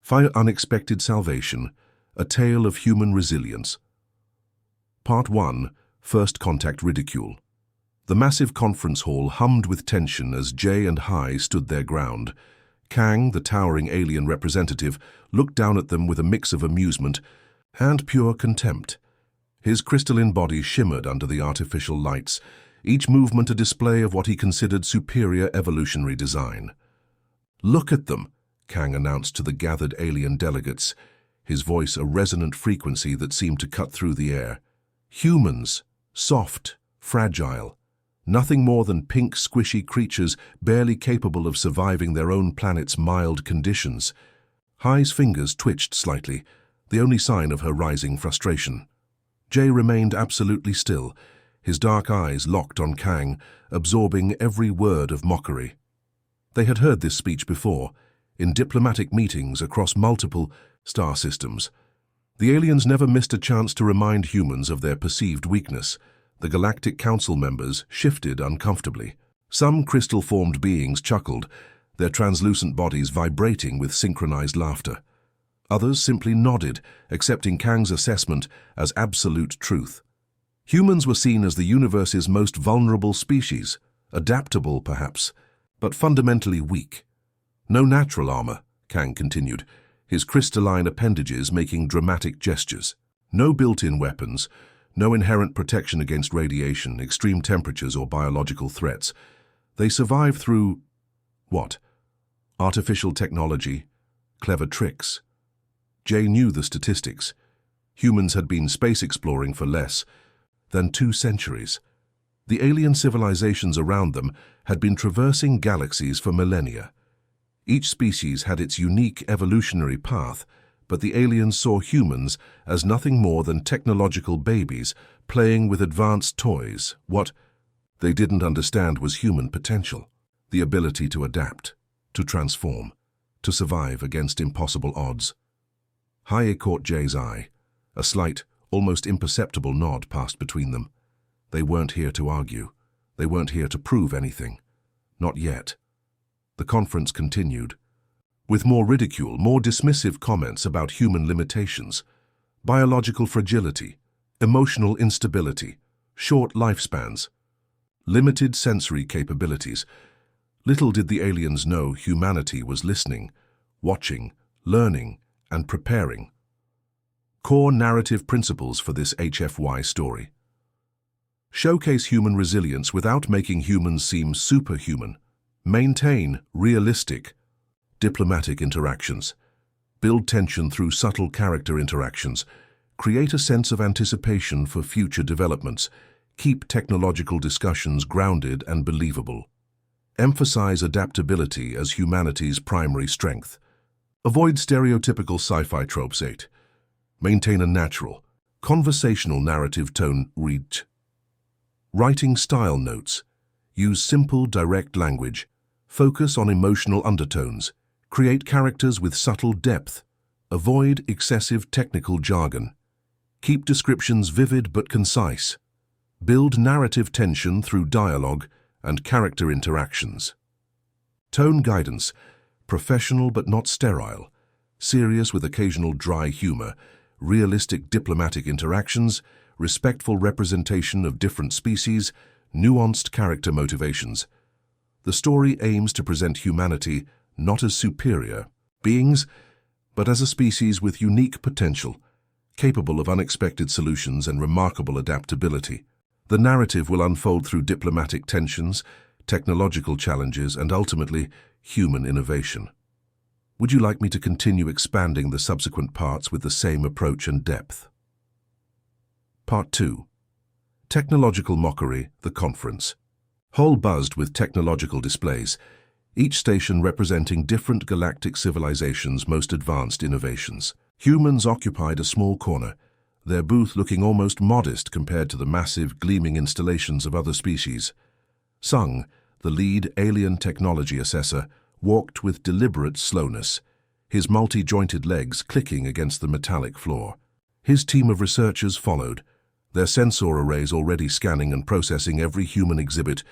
HFY Unexpected Salvation, A Tale of Human Resilience. Part 1, First Contact Ridicule. The massive conference hall hummed with tension as Jay and Hai stood their ground. Kang, the towering alien representative, looked down at them with a mix of amusement and pure contempt. His crystalline body shimmered under the artificial lights, each movement a display of what he considered superior evolutionary design. "Look at them," Kang announced to the gathered alien delegates, his voice a resonant frequency that seemed to cut through the air. "Humans, soft, fragile, nothing more than pink, squishy creatures barely capable of surviving their own planet's mild conditions." Hai's fingers twitched slightly, the only sign of her rising frustration. Jay remained absolutely still, his dark eyes locked on Kang, absorbing every word of mockery. They had heard this speech before, in diplomatic meetings across multiple star systems. The aliens never missed a chance to remind humans of their perceived weakness. The Galactic Council members shifted uncomfortably. Some crystal-formed beings chuckled, their translucent bodies vibrating with synchronized laughter. Others simply nodded, accepting Kang's assessment as absolute truth. Humans were seen as the universe's most vulnerable species, adaptable perhaps, but fundamentally weak. "No natural armor," Kang continued, his crystalline appendages making dramatic gestures. "No built-in weapons, no inherent protection against radiation, extreme temperatures, or biological threats. They survive through, what? Artificial technology, clever tricks." Jay knew the statistics. Humans had been space exploring for less than 2 centuries. The alien civilizations around them had been traversing galaxies for millennia. Each species had its unique evolutionary path, but the aliens saw humans as nothing more than technological babies playing with advanced toys. What they didn't understand was human potential, the ability to adapt, to transform, to survive against impossible odds. Hai caught Jay's eye. A slight, almost imperceptible nod passed between them. They weren't here to argue. They weren't here to prove anything. Not yet. The conference continued, with more ridicule, more dismissive comments about human limitations, biological fragility, emotional instability, short lifespans, limited sensory capabilities. Little did the aliens know humanity was listening, watching, learning, and preparing. Core narrative principles for this HFY story. Showcase human resilience without making humans seem superhuman. Maintain realistic, diplomatic interactions. Build tension through subtle character interactions. Create a sense of anticipation for future developments. Keep technological discussions grounded and believable. Emphasize adaptability as humanity's primary strength. Avoid stereotypical sci-fi tropes. 8. Maintain a natural, conversational narrative tone. Writing style notes. Use simple, direct language. Focus on emotional undertones. Create characters with subtle depth. Avoid excessive technical jargon. Keep descriptions vivid but concise. Build narrative tension through dialogue and character interactions. Tone guidance. Professional but not sterile. Serious with occasional dry humor. Realistic diplomatic interactions. Respectful representation of different species. Nuanced character motivations. The story aims to present humanity not as superior beings, but as a species with unique potential, capable of unexpected solutions and remarkable adaptability. The narrative will unfold through diplomatic tensions, technological challenges, and ultimately, human innovation. Would you like me to continue expanding the subsequent parts with the same approach and depth? Part 2. Technological Mockery, the Conference. Hall buzzed with technological displays, each station representing different galactic civilizations' most advanced innovations. Humans occupied a small corner, their booth looking almost modest compared to the massive, gleaming installations of other species. Sung, the lead alien technology assessor, walked with deliberate slowness, his multi-jointed legs clicking against the metallic floor. His team of researchers followed, their sensor arrays already scanning and processing every human exhibit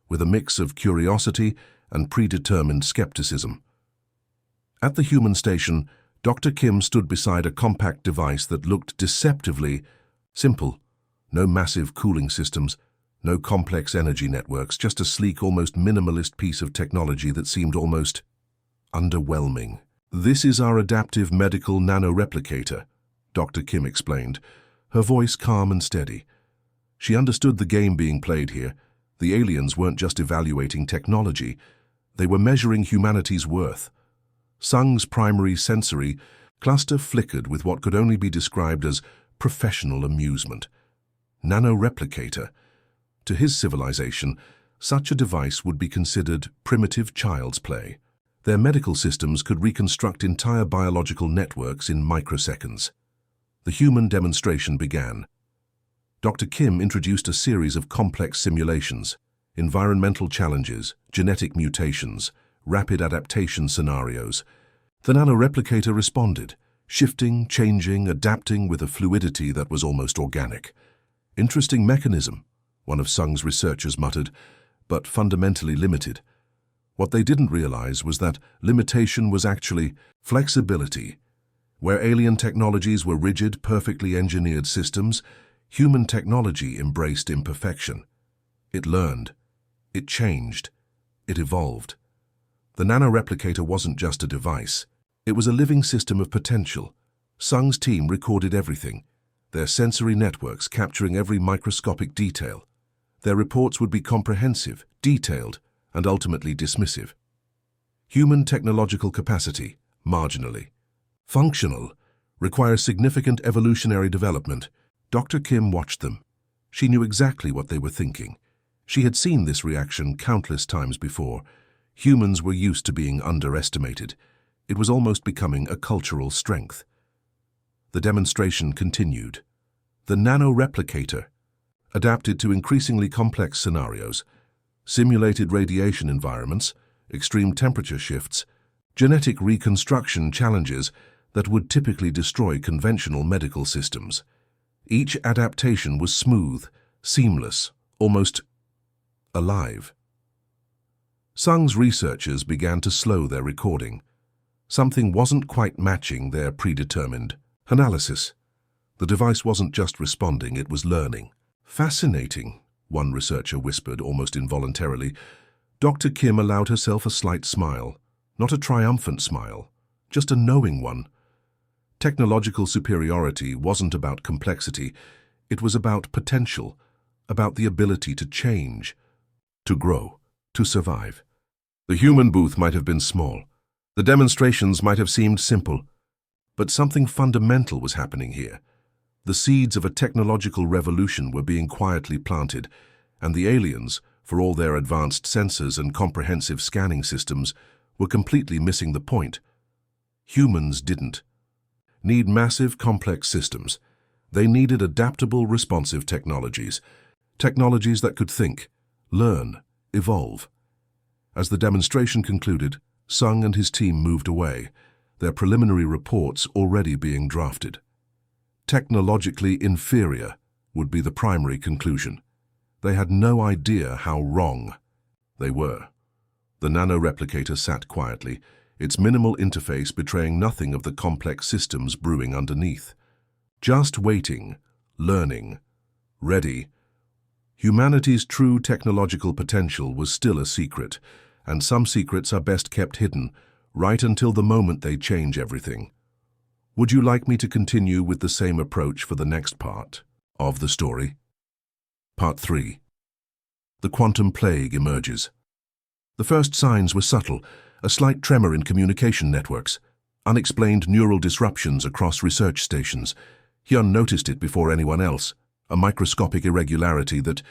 with a mix of curiosity and predetermined skepticism. At the human station, Dr. Kim stood beside a compact device that looked deceptively simple. No massive cooling systems, no complex energy networks, just a sleek, almost minimalist piece of technology that seemed almost underwhelming. "This is our adaptive medical nanoreplicator," Dr. Kim explained, her voice calm and steady. She understood the game being played here. The aliens weren't just evaluating technology, they were measuring humanity's worth. Sung's primary sensory cluster flickered with what could only be described as professional amusement. Nanoreplicator. To his civilization, such a device would be considered primitive child's play. Their medical systems could reconstruct entire biological networks in microseconds. The human demonstration began. Dr. Kim introduced a series of complex simulations, environmental challenges, genetic mutations, rapid adaptation scenarios. The nanoreplicator responded, shifting, changing, adapting with a fluidity that was almost organic. "Interesting mechanism," one of Sung's researchers muttered, "but fundamentally limited." What they didn't realize was that limitation was actually flexibility. Where alien technologies were rigid, perfectly engineered systems, human technology embraced imperfection. It learned. It changed. It evolved. The nanoreplicator wasn't just a device. It was a living system of potential. Sung's team recorded everything, their sensory networks capturing every microscopic detail. Their reports would be comprehensive, detailed, and ultimately dismissive. Human technological capacity, marginally. Functional, requires significant evolutionary development. Dr. Kim watched them. She knew exactly what they were thinking. She had seen this reaction countless times before. Humans were used to being underestimated. It was almost becoming a cultural strength. The demonstration continued. The nanoreplicator, adapted to increasingly complex scenarios, simulated radiation environments, extreme temperature shifts, genetic reconstruction challenges that would typically destroy conventional medical systems. Each adaptation was smooth, seamless, almost alive. Sung's researchers began to slow their recording. Something wasn't quite matching their predetermined analysis. The device wasn't just responding, it was learning. "Fascinating," one researcher whispered almost involuntarily. Dr. Kim allowed herself a slight smile, not a triumphant smile, just a knowing one. Technological superiority wasn't about complexity, it was about potential, about the ability to change, to grow, to survive. The human booth might have been small, the demonstrations might have seemed simple, but something fundamental was happening here. The seeds of a technological revolution were being quietly planted, and the aliens, for all their advanced sensors and comprehensive scanning systems, were completely missing the point. Humans didn't need massive, complex systems. They needed adaptable, responsive technologies that could think, learn, evolve. As the demonstration concluded, Sung and his team moved away, their preliminary reports already being drafted. Technologically inferior would be the primary conclusion. They had no idea how wrong they were. The nanoreplicator sat quietly, its minimal interface betraying nothing of the complex systems brewing underneath. Just waiting, learning, ready. Humanity's true technological potential was still a secret, and some secrets are best kept hidden, right until the moment they change everything. Would you like me to continue with the same approach for the next part of the story? Part 3. The quantum plague emerges. The first signs were subtle, a slight tremor in communication networks, unexplained neural disruptions across research stations. Hyun noticed it before anyone else, a microscopic irregularity that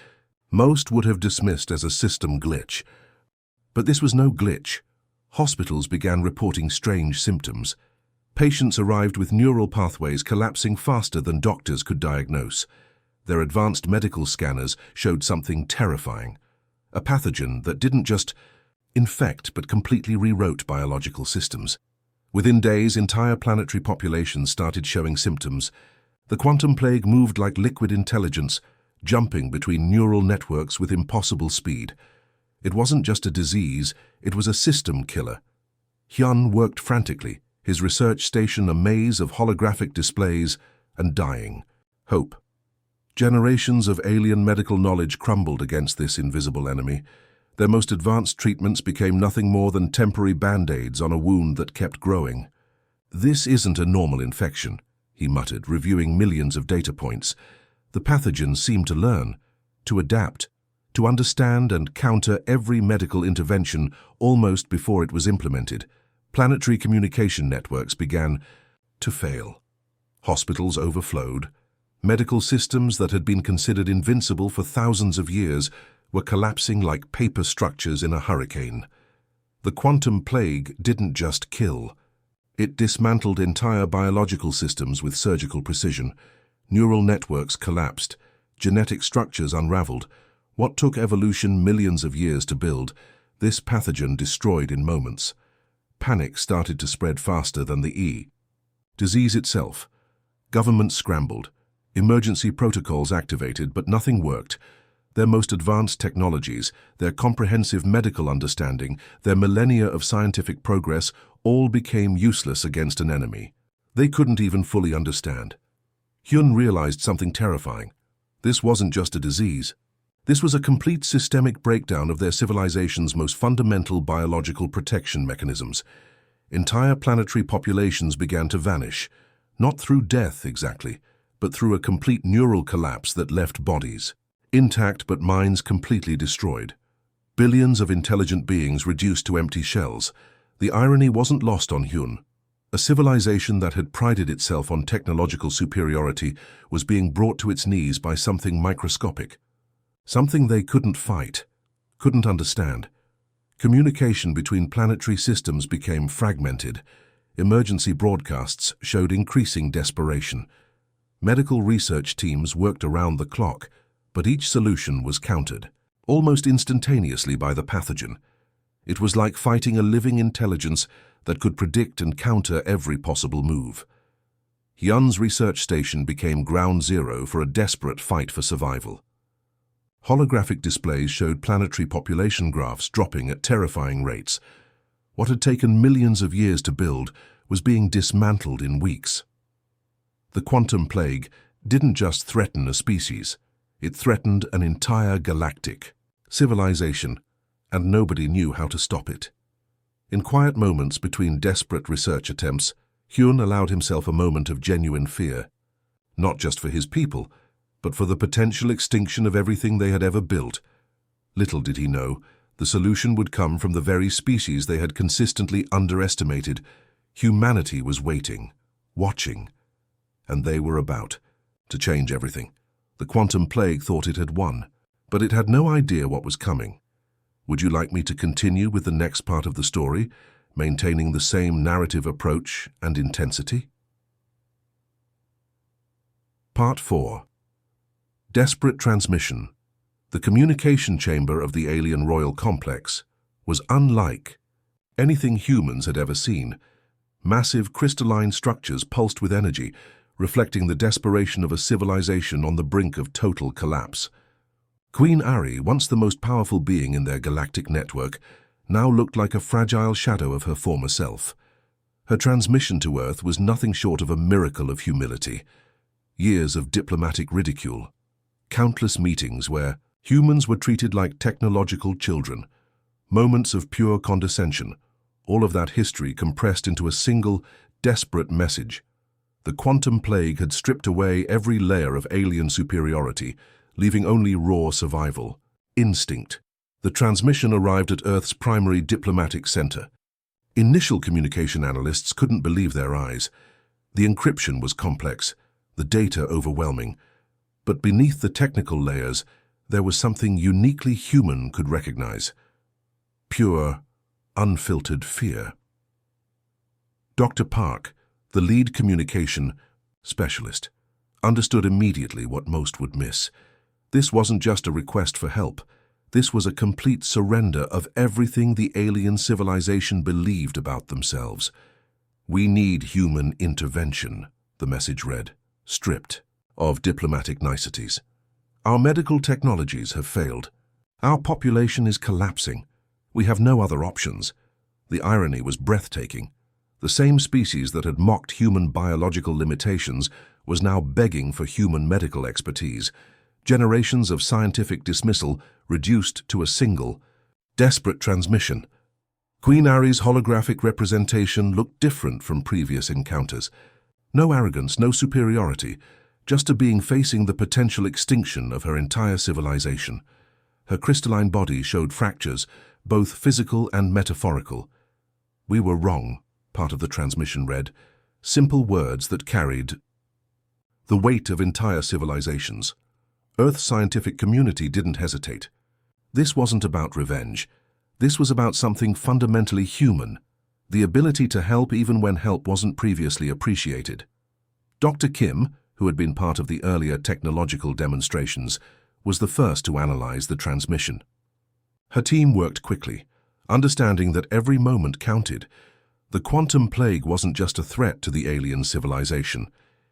most would have dismissed as a system glitch. But this was no glitch. Hospitals began reporting strange symptoms. Patients arrived with neural pathways collapsing faster than doctors could diagnose. Their advanced medical scanners showed something terrifying, a pathogen that didn't just infect but completely rewrote biological systems. Within days, entire planetary populations started showing symptoms. The quantum plague moved like liquid intelligence, jumping between neural networks with impossible speed. It wasn't just a disease, it was a system killer. Hyun worked frantically, his research station a maze of holographic displays and dying hope. Generations of alien medical knowledge crumbled against this invisible enemy. Their most advanced treatments became nothing more than temporary band-aids on a wound that kept growing. "This isn't a normal infection," he muttered, reviewing millions of data points. The pathogen seemed to learn, to adapt, to understand and counter every medical intervention almost before it was implemented. Planetary communication networks began to fail. Hospitals overflowed. Medical systems that had been considered invincible for thousands of years were collapsing like paper structures in a hurricane. The quantum plague didn't just kill. It dismantled entire biological systems with surgical precision. Neural networks collapsed, genetic structures unraveled. What took evolution millions of years to build, this pathogen destroyed in moments. Panic started to spread faster than the disease itself. Governments scrambled. Emergency protocols activated, but nothing worked. Their most advanced technologies, their comprehensive medical understanding, their millennia of scientific progress all became useless against an enemy they couldn't even fully understand. Hyun realized something terrifying. This wasn't just a disease. This was a complete systemic breakdown of their civilization's most fundamental biological protection mechanisms. Entire planetary populations began to vanish, not through death exactly, but through a complete neural collapse that left bodies intact but minds completely destroyed. Billions of intelligent beings reduced to empty shells. The irony wasn't lost on Hyun. A civilization that had prided itself on technological superiority was being brought to its knees by something microscopic. Something they couldn't fight, couldn't understand. Communication between planetary systems became fragmented. Emergency broadcasts showed increasing desperation. Medical research teams worked around the clock, but each solution was countered, almost instantaneously by the pathogen. It was like fighting a living intelligence that could predict and counter every possible move. Hyun's research station became ground zero for a desperate fight for survival. Holographic displays showed planetary population graphs dropping at terrifying rates. What had taken millions of years to build was being dismantled in weeks. The quantum plague didn't just threaten a species. It threatened an entire galactic civilization, and nobody knew how to stop it. In quiet moments between desperate research attempts, Hyun allowed himself a moment of genuine fear, not just for his people, but for the potential extinction of everything they had ever built. Little did he know, the solution would come from the very species they had consistently underestimated. Humanity was waiting, watching, and they were about to change everything. The quantum plague thought it had won, but it had no idea what was coming. Would you like me to continue with the next part of the story, maintaining the same narrative approach and intensity? Part 4. Desperate transmission. The communication chamber of the alien royal complex was unlike anything humans had ever seen. Massive crystalline structures pulsed with energy, reflecting the desperation of a civilization on the brink of total collapse. Queen Ari, once the most powerful being in their galactic network, now looked like a fragile shadow of her former self. Her transmission to Earth was nothing short of a miracle of humility. Years of diplomatic ridicule. Countless meetings where humans were treated like technological children. Moments of pure condescension. All of that history compressed into a single, desperate message. The quantum plague had stripped away every layer of alien superiority, leaving only raw survival, instinct. The transmission arrived at Earth's primary diplomatic center. Initial communication analysts couldn't believe their eyes. The encryption was complex, the data overwhelming. But beneath the technical layers, there was something uniquely human could recognize. Pure, unfiltered fear. Dr. Park, the lead communication specialist, understood immediately what most would miss. This wasn't just a request for help. This was a complete surrender of everything the alien civilization believed about themselves. "We need human intervention," the message read, stripped of diplomatic niceties. "Our medical technologies have failed. Our population is collapsing. We have no other options." The irony was breathtaking. The same species that had mocked human biological limitations was now begging for human medical expertise. Generations of scientific dismissal reduced to a single, desperate transmission. Queen Ari's holographic representation looked different from previous encounters. No arrogance, no superiority, just a being facing the potential extinction of her entire civilization. Her crystalline body showed fractures, both physical and metaphorical. "We were wrong," part of the transmission read, simple words that carried the weight of entire civilizations. Earth's scientific community didn't hesitate. This wasn't about revenge. This was about something fundamentally human, the ability to help even when help wasn't previously appreciated. Dr. Kim, who had been part of the earlier technological demonstrations, was the first to analyze the transmission. Her team worked quickly, understanding that every moment counted. The quantum plague wasn't just a threat to the alien civilization.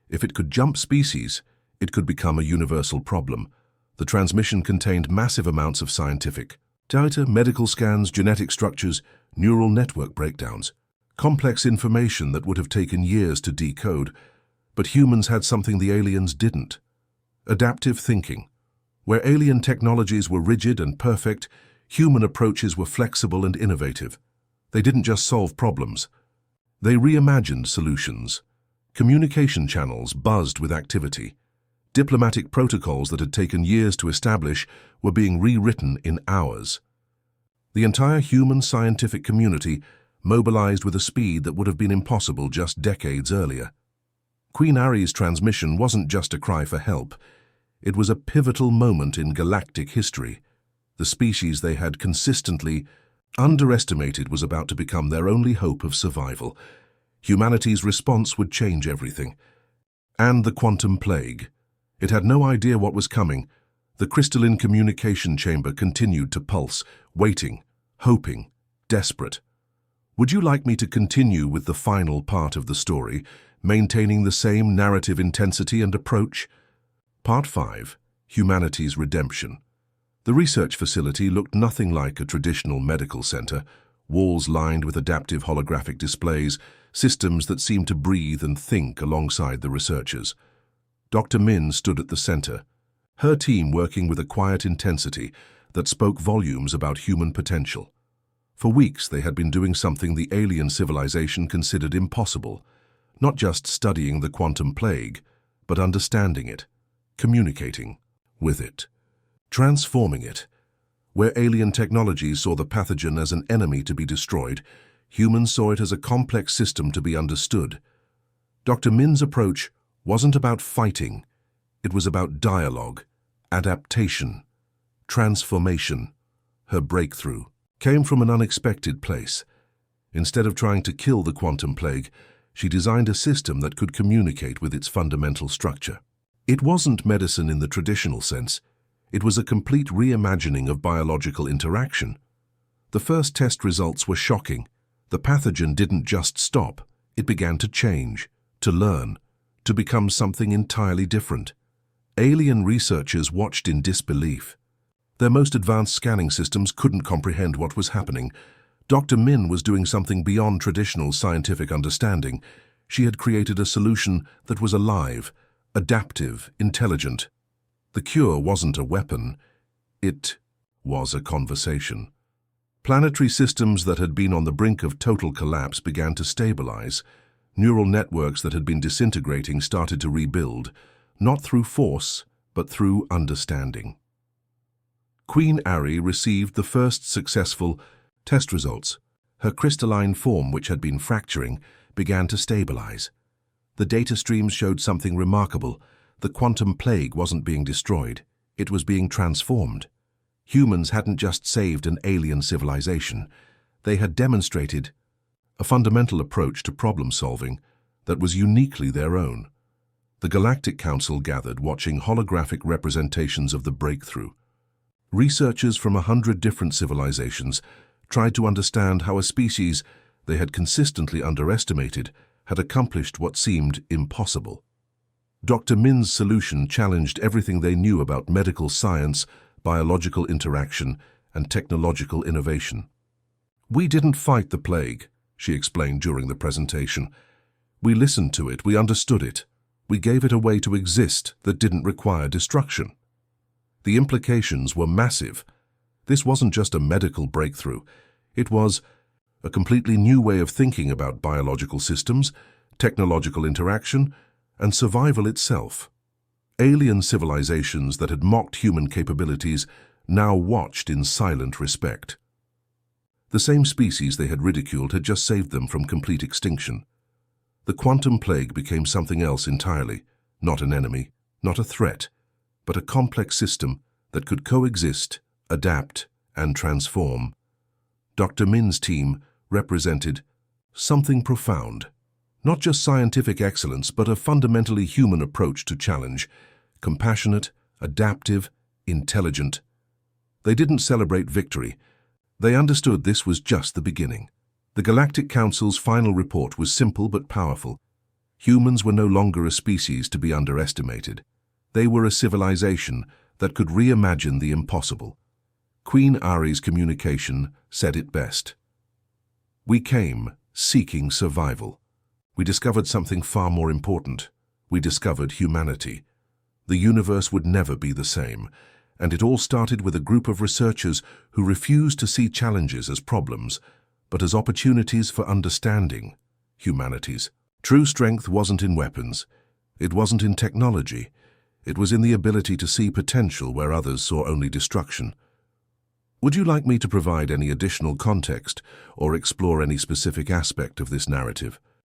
If it could jump species, it could become a universal problem. The transmission contained massive amounts of scientific data, medical scans, genetic structures, neural network breakdowns, complex information that would have taken years to decode. But humans had something the aliens didn't: adaptive thinking. Where alien technologies were rigid and perfect, human approaches were flexible and innovative. They didn't just solve problems. They reimagined solutions. Communication channels buzzed with activity. Diplomatic protocols that had taken years to establish were being rewritten in hours. The entire human scientific community mobilized with a speed that would have been impossible just decades earlier. Queen Ari's transmission wasn't just a cry for help. It was a pivotal moment in galactic history. The species they had consistently underestimated was about to become their only hope of survival. Humanity's response would change everything. And the quantum plague. It had no idea what was coming. The crystalline communication chamber continued to pulse, waiting, hoping, desperate. Would you like me to continue with the final part of the story, maintaining the same narrative intensity and approach? Part 5. Humanity's Redemption. The research facility looked nothing like a traditional medical center, walls lined with adaptive holographic displays, systems that seemed to breathe and think alongside the researchers. Dr. Min stood at the center, her team working with a quiet intensity that spoke volumes about human potential. For weeks they had been doing something the alien civilization considered impossible, not just studying the quantum plague, but understanding it, communicating with it, transforming it. Where alien technologies saw the pathogen as an enemy to be destroyed, humans saw it as a complex system to be understood. Dr. Min's approach wasn't about fighting. It was about dialogue, adaptation, transformation. Her breakthrough came from an unexpected place. Instead of trying to kill the quantum plague, she designed a system that could communicate with its fundamental structure. It wasn't medicine in the traditional sense. It was a complete reimagining of biological interaction. The first test results were shocking. The pathogen didn't just stop. It began to change, to learn, to become something entirely different. Alien researchers watched in disbelief. Their most advanced scanning systems couldn't comprehend what was happening. Dr. Min was doing something beyond traditional scientific understanding. She had created a solution that was alive, adaptive, intelligent. The cure wasn't a weapon. It was a conversation. Planetary systems that had been on the brink of total collapse began to stabilize. Neural networks that had been disintegrating started to rebuild, not through force, but through understanding. Queen Ari received the first successful test results. Her crystalline form, which had been fracturing, began to stabilize. The data streams showed something remarkable. The quantum plague wasn't being destroyed. It was being transformed. Humans hadn't just saved an alien civilization. They had demonstrated a fundamental approach to problem-solving that was uniquely their own. The Galactic Council gathered, watching holographic representations of the breakthrough. Researchers from 100 different civilizations tried to understand how a species they had consistently underestimated had accomplished what seemed impossible. Dr. Min's solution challenged everything they knew about medical science, biological interaction, and technological innovation. "We didn't fight the plague," she explained during the presentation. We listened to it, we understood it. We gave it a way to exist that didn't require destruction. The implications were massive. This wasn't just a medical breakthrough. It was a completely new way of thinking about biological systems, technological interaction, and survival itself. Alien civilizations that had mocked human capabilities now watched in silent respect. The same species they had ridiculed had just saved them from complete extinction. The quantum plague became something else entirely, not an enemy, not a threat, but a complex system that could coexist, adapt, and transform. Dr. Min's team represented something profound, not just scientific excellence, but a fundamentally human approach to challenge, compassionate, adaptive, intelligent. They didn't celebrate victory. They understood this was just the beginning. The Galactic Council's final report was simple but powerful. Humans were no longer a species to be underestimated. They were a civilization that could reimagine the impossible. Queen Ari's communication said it best. We came seeking survival. We discovered something far more important. We discovered humanity. The universe would never be the same, and it all started with a group of researchers who refused to see challenges as problems, but as opportunities for understanding humanity's. True strength wasn't in weapons. It wasn't in technology. It was in the ability to see potential where others saw only destruction. Would you like me to provide any additional context or explore any specific aspect of this narrative?